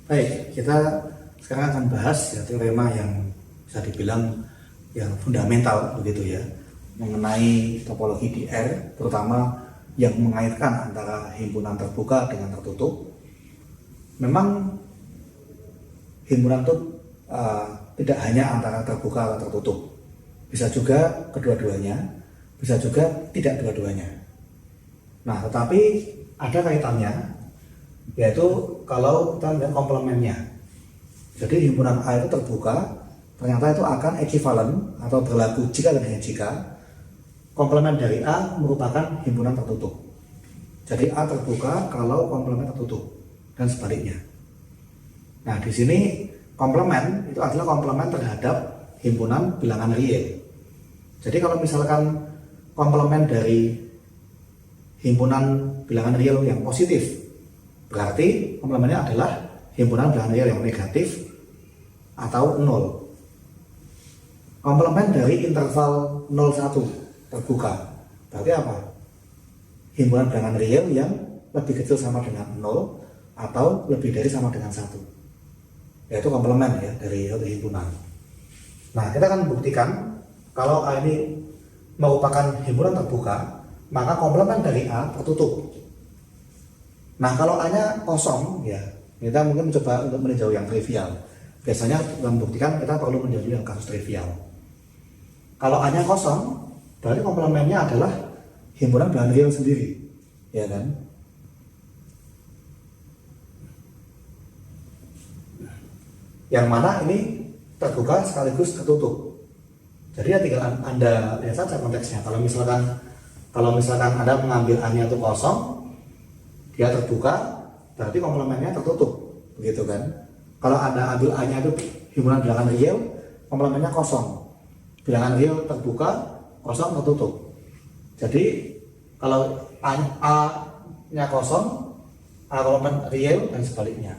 Baik, kita sekarang akan bahas ya teorema yang bisa dibilang yang fundamental begitu ya, mengenai topologi di R, terutama yang mengaitkan antara himpunan terbuka dengan tertutup. Memang himpunan itu tidak hanya antara terbuka atau tertutup, bisa juga kedua-duanya, bisa juga tidak dua-duanya. Nah, tetapi ada kaitannya, yaitu kalau kita lihat komplemennya. Jadi himpunan A itu terbuka, ternyata itu akan ekivalen atau berlaku jika dan hanya jika komplemen dari A merupakan himpunan tertutup. Jadi A terbuka kalau komplemen tertutup dan sebaliknya. Nah, di sini komplemen itu adalah komplemen terhadap himpunan bilangan real. Jadi kalau misalkan komplemen dari himpunan bilangan real yang positif, berarti komplemennya adalah himpunan bilangan real yang negatif atau 0. Komplemen dari interval 0,1 terbuka, berarti apa? Himpunan bilangan real yang lebih kecil sama dengan 0 atau lebih dari sama dengan 1, yaitu komplemen ya dari satu himpunan. Nah, kita akan buktikan kalau A ini merupakan himpunan terbuka, maka komplemen dari A tertutup. Nah, kalau A-nya kosong, ya kita mungkin mencoba untuk meninjau yang trivial. Biasanya membuktikan kita perlu meninjau yang kasus trivial. Kalau A-nya kosong, berarti komplemennya adalah himpunan bilangan real sendiri, ya kan? Yang mana ini terbuka sekaligus tertutup. Jadi ya tinggal Anda lihat saja konteksnya. Kalau misalkan Anda mengambil A-nya itu kosong, dia terbuka, berarti komplemennya tertutup, begitu kan? Kalau Anda ambil A-nya itu himpunan bilangan real, komplemennya kosong. Bilangan real terbuka, kosong tertutup. Jadi kalau A-nya kosong, A komplemen real dan sebaliknya.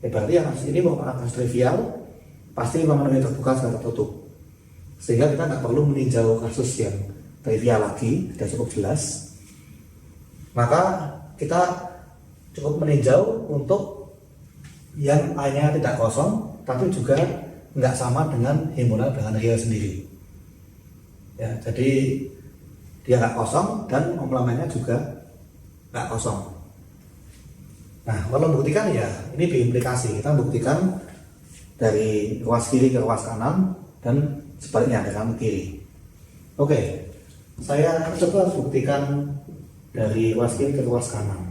Ya, berarti yang ini merupakan kasus trivial, pasti komplemen terbuka dan tertutup. Sehingga kita nggak perlu meninjau kasus yang trivial lagi, sudah cukup jelas. Maka kita cukup meninjau untuk yang A-nya tidak kosong, tapi juga nggak sama dengan himpunan bilangan real sendiri. Ya, jadi dia nggak kosong dan komplemennya juga nggak kosong. Nah, kalau membuktikan ya ini diimplikasi. Kita buktikan dari ruas kiri ke ruas kanan dan sebaliknya dari kanan ke kiri. Oke, saya coba buktikan dari ruas kiri ke ruas kanan.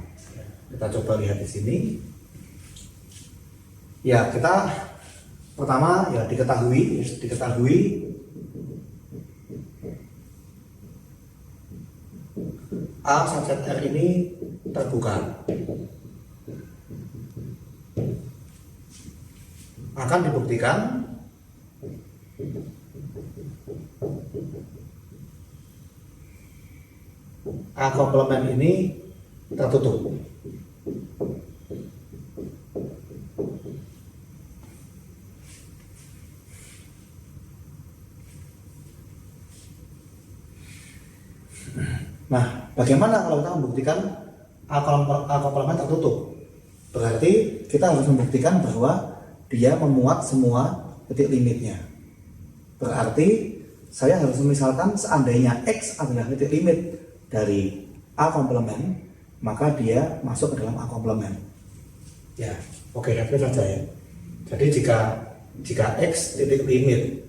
Kita coba lihat di sini. Ya, kita pertama ya diketahui A subset R ini terbuka. Akan dibuktikan A komplemen ini tertutup. Nah, bagaimana kalau kita membuktikan A komplemen tertutup? Berarti kita harus membuktikan bahwa dia memuat semua titik limitnya. Berarti saya harus misalkan seandainya X adalah titik limit dari A komplemen, maka dia masuk ke dalam A komplemen. Ya, oke, itu saja ya. Jadi jika X titik limit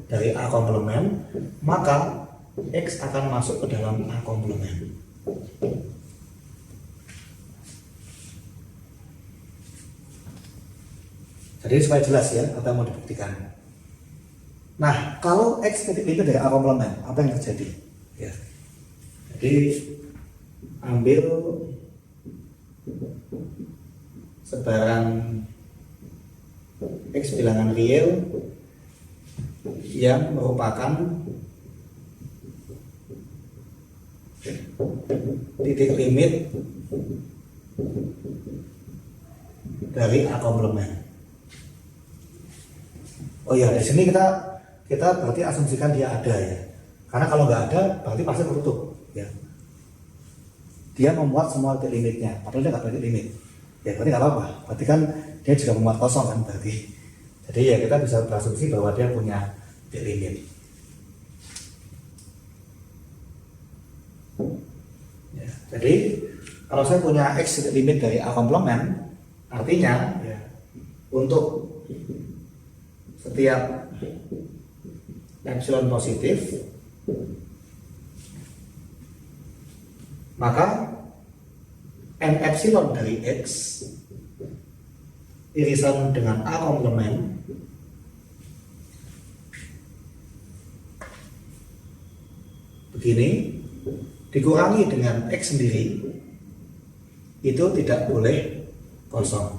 dari A komplemen, maka X akan masuk ke dalam A komplemen. Jadi supaya jelas ya apa yang mau dibuktikan. Nah, kalau X titik limit dari A komplemen, apa yang terjadi? Ya. Jadi ambil sebaran X bilangan real yang merupakan titik limit dari A komplemen. Oh iya, di sini kita berarti asumsikan dia ada ya. Karena kalau nggak ada, berarti pasti tertutup ya. Dia memuat semua titik limitnya, padahal dia nggak titik limit. ya berarti nggak apa-apa. Berarti kan dia juga memuat kosong kan berarti. Jadi ya kita bisa berasumsi bahwa dia punya titik limit. Ya, jadi kalau saya punya X titik limit dari A komplement, artinya ya, untuk setiap epsilon positif, maka n epsilon dari X irisan dengan A komplement begini dikurangi dengan X sendiri itu tidak boleh kosong.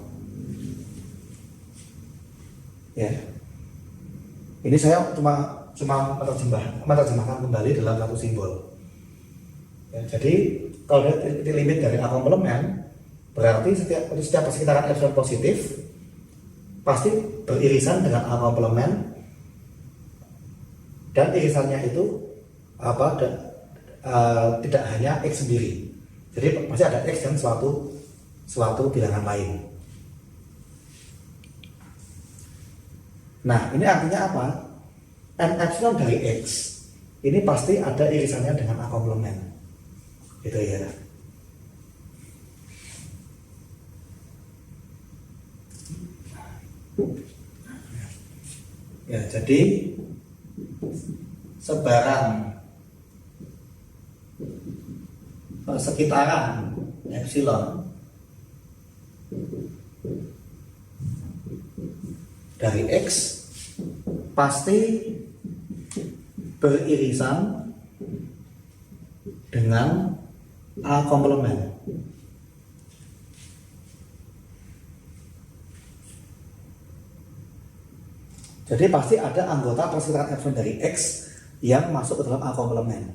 Ya, ini saya cuma menerjemahkan kembali dalam satu simbol. Ya, jadi kalau titik limit dari A komplement berarti setiap persekitaran epsilon positif pasti beririsan dengan A komplement dan irisannya itu tidak hanya X sendiri. Jadi pasti ada X dan suatu bilangan lain. Nah, ini artinya apa? N epsilon dari X ini pasti ada irisannya dengan A komplement. Gitu ya. Ya, jadi sebaran persekitaran epsilon dari X pasti beririsan dengan A komplement. Jadi pasti ada anggota persekitaran epsilon dari X yang masuk ke dalam A komplement.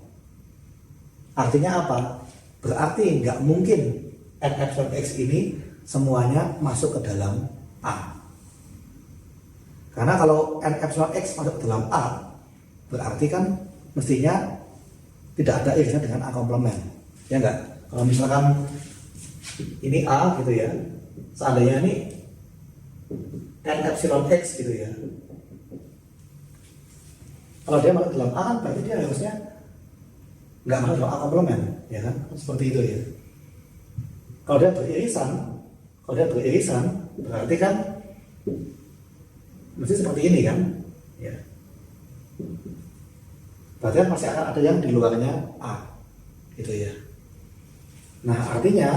Artinya apa? Berarti nggak mungkin n epsilon X ini semuanya masuk ke dalam A. Karena kalau n epsilon X masuk ke dalam A, berarti kan mestinya tidak ada irisan dengan A komplement. Ya enggak? Kalau misalkan ini A gitu ya, seandainya ini n epsilon X gitu ya, kalau dia masuk dalam A kan berarti dia harusnya nggak masuk dalam A komplement, ya kan? Seperti itu ya. Kalau dia beririsan, berarti kan mesti seperti ini kan, ya. Berarti kan masih akan ada yang di luarnya A, gitu ya. Nah, artinya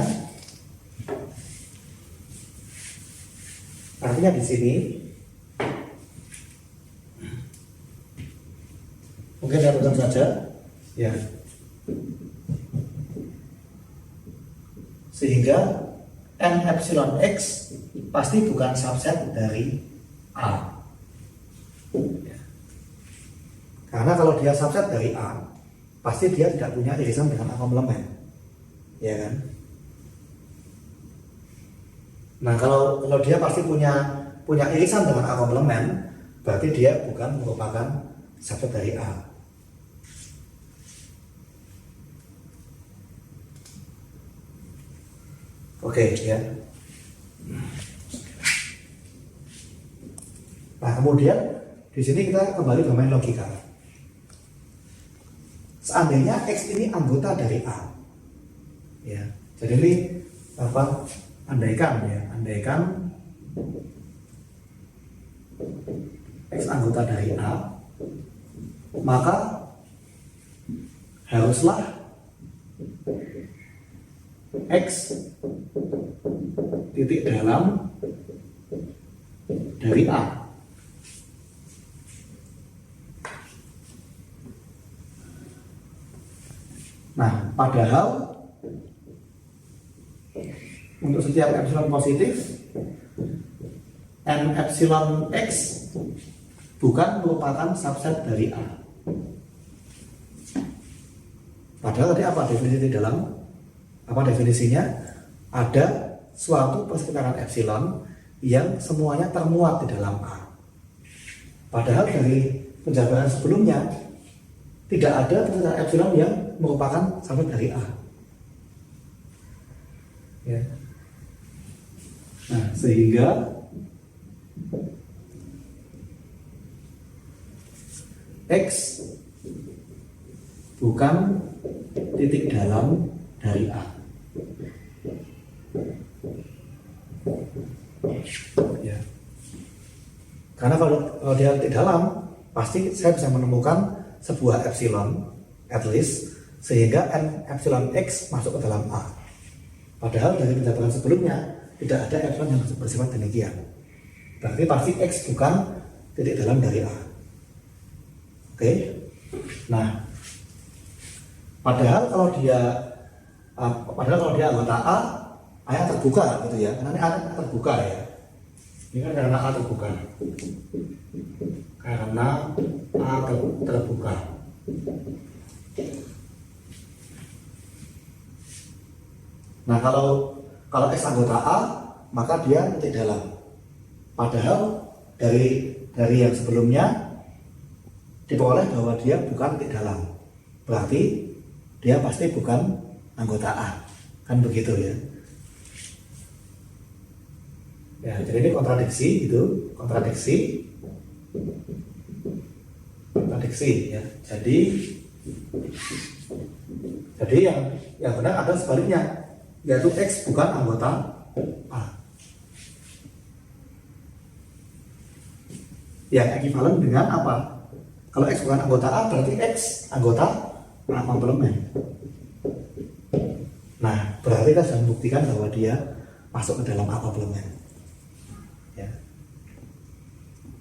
di sini mungkin saya tuliskan saja, ya. Sehingga n epsilon X pasti bukan subset dari A. Ya. Karena kalau dia subset dari A, pasti dia tidak punya irisan dengan A komplement, ya kan? Nah, kalau dia pasti punya irisan dengan A komplement, berarti dia bukan merupakan subset dari A. Oke, ya. Nah, kemudian di sini kita kembali bermain logika. Seandainya X ini anggota dari A, ya. Jadi ini apa? Andaikan X anggota dari A, maka haruslah X titik dalam dari A. Nah, padahal untuk setiap epsilon positif, n epsilon X bukan merupakan subset dari A. Padahal tadi apa definisinya? Ada suatu persekitaran epsilon yang semuanya termuat di dalam A. Padahal dari penjabaran sebelumnya tidak ada persekitaran epsilon yang merupakan subset dari A. Ya. Nah, sehingga X bukan titik dalam dari A. Ya. Karena kalau dia titik dalam, pasti saya bisa menemukan sebuah epsilon, at least, sehingga n epsilon X masuk ke dalam A. Padahal dari pendapatan sebelumnya tidak ada epsilon yang bersifat demikian. Berarti pasti X bukan titik dalam dari A. Oke. Nah, padahal kalau dia anggota A nya terbuka gitu ya. Karena ini A terbuka ya. Ini kan karena A terbuka. Karena A terbuka. Nah, kalau X anggota A, maka dia titik dalam. Padahal dari yang sebelumnya diperoleh bahwa dia bukan titik dalam. Berarti dia pasti bukan anggota A. Kan begitu ya. Ya, jadi ini kontradiksi gitu, kontradiksi ya. Jadi yang benar ada sebaliknya, yaitu X bukan anggota A. Yang ekivalen dengan apa? Kalau X bukan anggota A, berarti X anggota A komplemen. Nah, berarti kita sudah membuktikan bahwa dia masuk ke dalam A komplemen. Ya.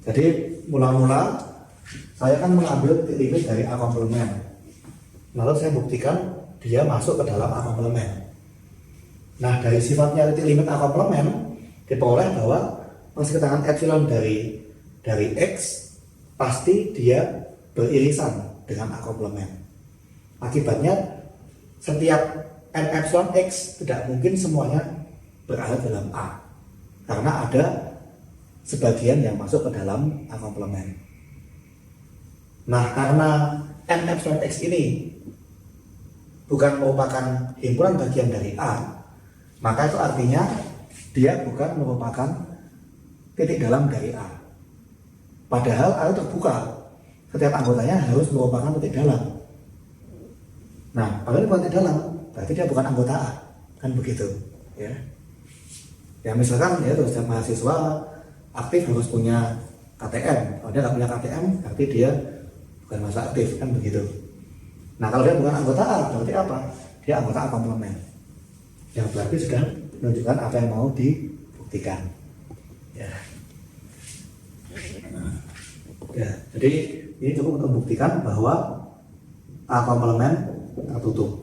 Jadi mula-mula saya kan mengambil titik limit dari A komplemen. Lalu saya buktikan dia masuk ke dalam A komplemen. Nah, dari sifatnya titik limit A komplemen diperoleh bahwa persekutuan epsilon dari X pasti dia beririsan dengan A komplemen. Akibatnya setiap n epsilon X tidak mungkin semuanya berada dalam A, karena ada sebagian yang masuk ke dalam A komplemen. Nah, karena n epsilon X ini bukan merupakan himpunan bagian dari A, maka itu artinya dia bukan merupakan titik dalam dari A. Padahal A itu terbuka, setiap anggotanya harus merupakan titik dalam. Nah, padahal bukan titik dalam, berarti dia bukan anggota A, kan begitu, ya. Ya misalkan ya terus mahasiswa aktif harus punya KTM. Kalau dia nggak punya KTM, berarti dia bukan mahasiswa aktif, kan begitu. Nah, kalau dia bukan anggota A, berarti apa? Dia anggota A komplemen. Yang berarti sudah menunjukkan apa yang mau dibuktikan. Ya. Ya, jadi ini cukup untuk membuktikan bahwa A komplemen tertutup.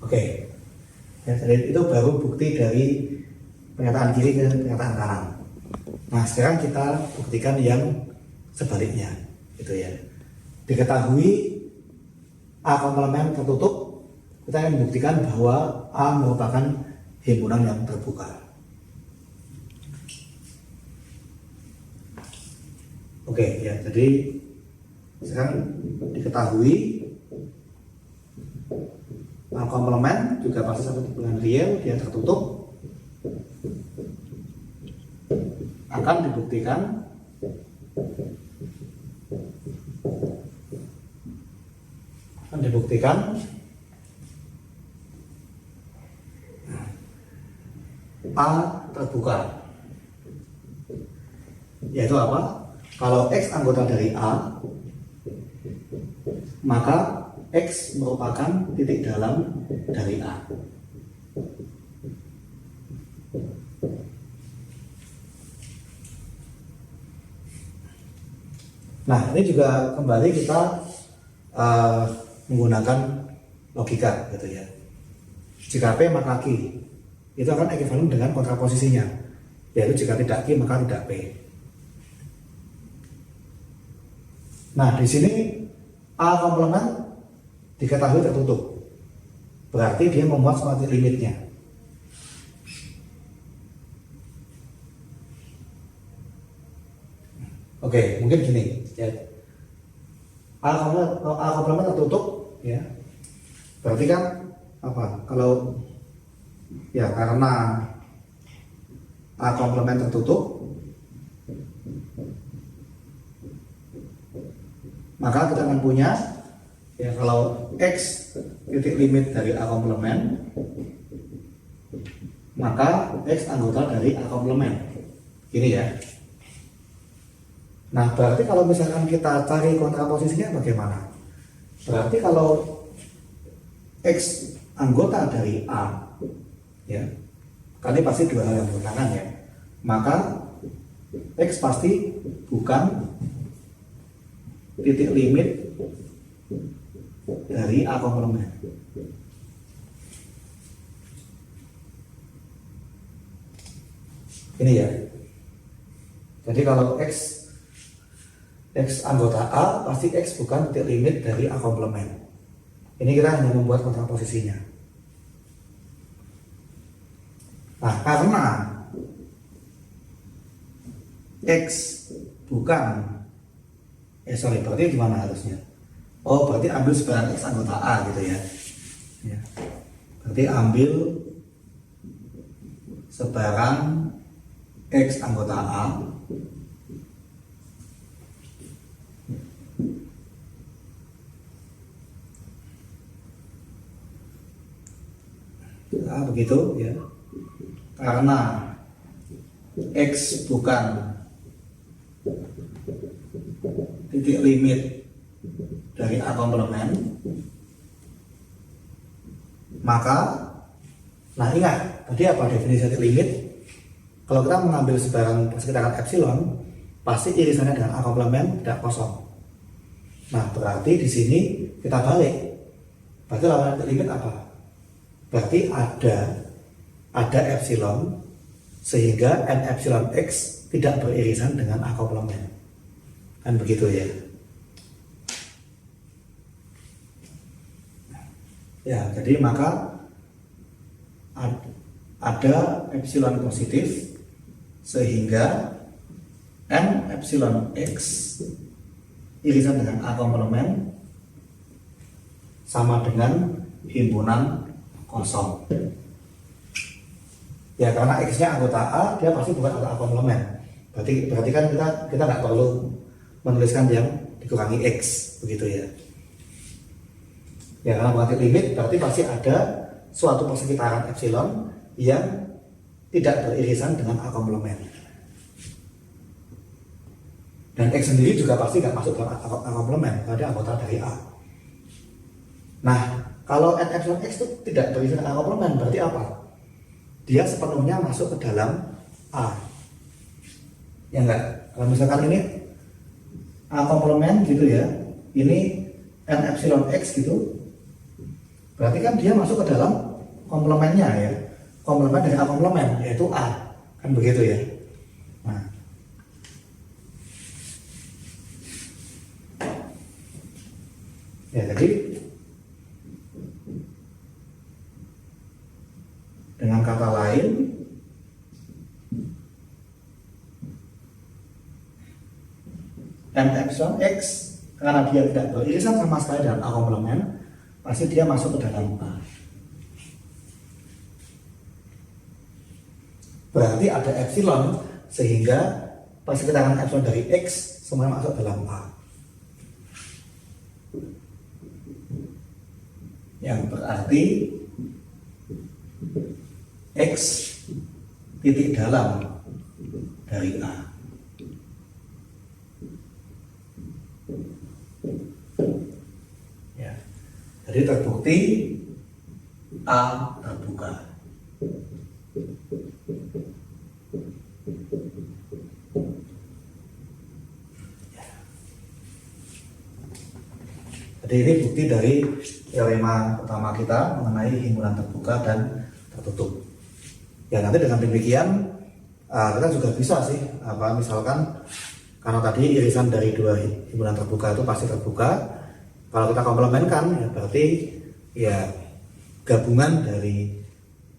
Oke, ya, jadi itu baru bukti dari pernyataan kiri ke pernyataan kanan. Nah, sekarang kita buktikan yang sebaliknya, gitu ya. Diketahui A komplemen tertutup, kita akan membuktikan bahwa A merupakan himpunan yang terbuka. Oke, ya, jadi sekarang diketahui A komplemen juga pasti satu hubungan real, dia tertutup. Akan dibuktikan A terbuka. Yaitu apa? Kalau X anggota dari A, maka X merupakan titik dalam dari A. Nah, ini juga kembali kita menggunakan logika, gitu ya. Jika P maka Q, itu akan ekivalen dengan kontraposisinya, yaitu jika tidak Q maka tidak P. Nah, di sini A komplemen diketahui tertutup, berarti dia memuat semua limitnya. Oke, mungkin gini ya. A komplement tertutup ya. Berarti kan apa? Kalau ya karena A komplement tertutup, maka kita akan punya ya kalau X titik limit dari A komplement, maka X anggota dari A komplement. Ini ya. Nah, berarti kalau misalkan kita cari kontraposisinya bagaimana? Berarti kalau X anggota dari A, ya, kan ini pasti dua hal yang bertentangan ya. Maka X pasti bukan titik limit dari A komplement. Ini ya. Jadi kalau X anggota A, pasti X bukan titik limit dari A komplement. Ini kita hanya membuat kontraposisinya. Nah, karena X bukan berarti gimana harusnya? Oh, berarti ambil sebarang X anggota A gitu ya. Ya. Berarti ambil sebarang X anggota A begitu ya. Karena X bukan titik limit dari A komplement, maka nah ingat tadi apa definisi titik limit? Kalau kita mengambil sebarang persekitaran epsilon, pasti irisannya dengan A komplement tidak kosong. Nah, berarti di sini kita balik. Berarti lawan titik limit apa? Berarti ada epsilon sehingga n epsilon x tidak beririsan dengan A komplement. Kan begitu ya. Ya, jadi maka ada epsilon positif sehingga n epsilon x irisan dengan A komplement sama dengan himpunan kosong. Ya, karena X-nya anggota A, dia pasti bukan anggota A komplement. Berarti kan kita nggak perlu menuliskan yang dikurangi X, begitu ya. Ya, karena bukan limit, berarti pasti ada suatu persekitaran epsilon yang tidak beririsan dengan A komplement. Dan X sendiri juga pasti nggak masuk dalam A komplement, karena dia anggota dari A. Nah, kalau n epsilon x itu tidak beririsan dengan A komplement, berarti apa? Dia sepenuhnya masuk ke dalam A. Ya enggak? Kalau misalkan ini A komplement gitu ya, ini n epsilon x gitu, berarti kan dia masuk ke dalam komplemennya ya. Komplement dari A komplement, yaitu A. Kan begitu ya. Nah, ya jadi dengan kata lain, n epsilon x karena dia tidak beririsan sama sekali dengan A komplement, pasti dia masuk ke dalam A. Berarti ada epsilon sehingga persekitaran epsilon dari x semuanya masuk dalam A. Yang berarti X titik dalam dari A. Ya. Jadi terbukti A terbuka. Ya. Jadi ini bukti dari teorema pertama kita mengenai himpunan terbuka dan tertutup. Ya, nanti dengan demikian kita juga bisa sih misalkan karena tadi irisan dari dua himpunan terbuka itu pasti terbuka. Kalau kita komplementkan ya berarti ya gabungan dari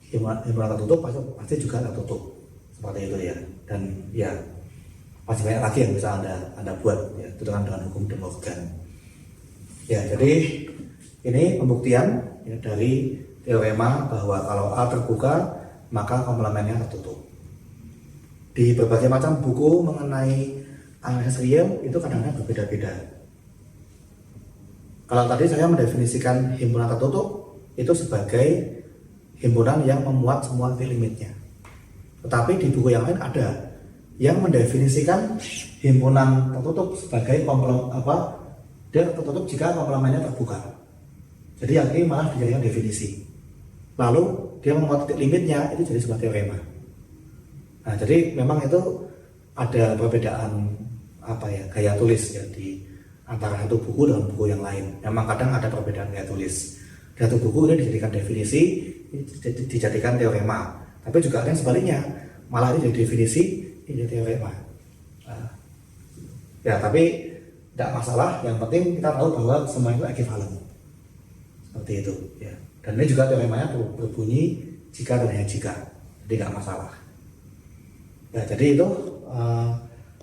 himpunan tertutup pasti juga tertutup seperti itu ya. Dan ya masih banyak lagi yang bisa anda buat ya, itu dengan hukum De Morgan. Ya, jadi ini pembuktian ya, dari teorema bahwa kalau A terbuka maka komplemennya tertutup. Di berbagai macam buku mengenai analisis real itu kadang-kadang berbeda-beda. Kalau tadi saya mendefinisikan himpunan tertutup itu sebagai himpunan yang memuat semua titik limitnya. Tetapi di buku yang lain ada yang mendefinisikan himpunan tertutup sebagai dia tertutup jika komplemennya terbuka. Jadi yang ini malah dijadikan definisi. Lalu dia memuat titik limitnya itu jadi sebuah teorema. Nah, jadi memang itu ada perbedaan gaya tulis ya di antara satu buku dengan buku yang lain. Memang kadang ada perbedaan gaya tulis. Di satu buku ini dijadikan definisi, dijadikan teorema. Tapi juga ada yang sebaliknya, malah ini jadi definisi, ini jadi teorema. Nah, ya tapi tidak masalah. Yang penting kita tahu bahwa semua itu ekivalen. Seperti itu. Ya. Dan ini juga teoremanya berbunyi jika dan hanya jika. Jadi tidak masalah. Ya, jadi itu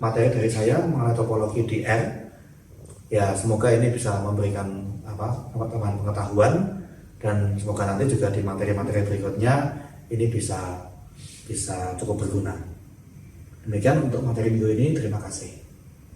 materi dari saya mengenai topologi di R. Ya, semoga ini bisa memberikan tambahan pengetahuan, dan semoga nanti juga di materi-materi berikutnya ini bisa cukup berguna. Demikian untuk materi minggu ini, terima kasih.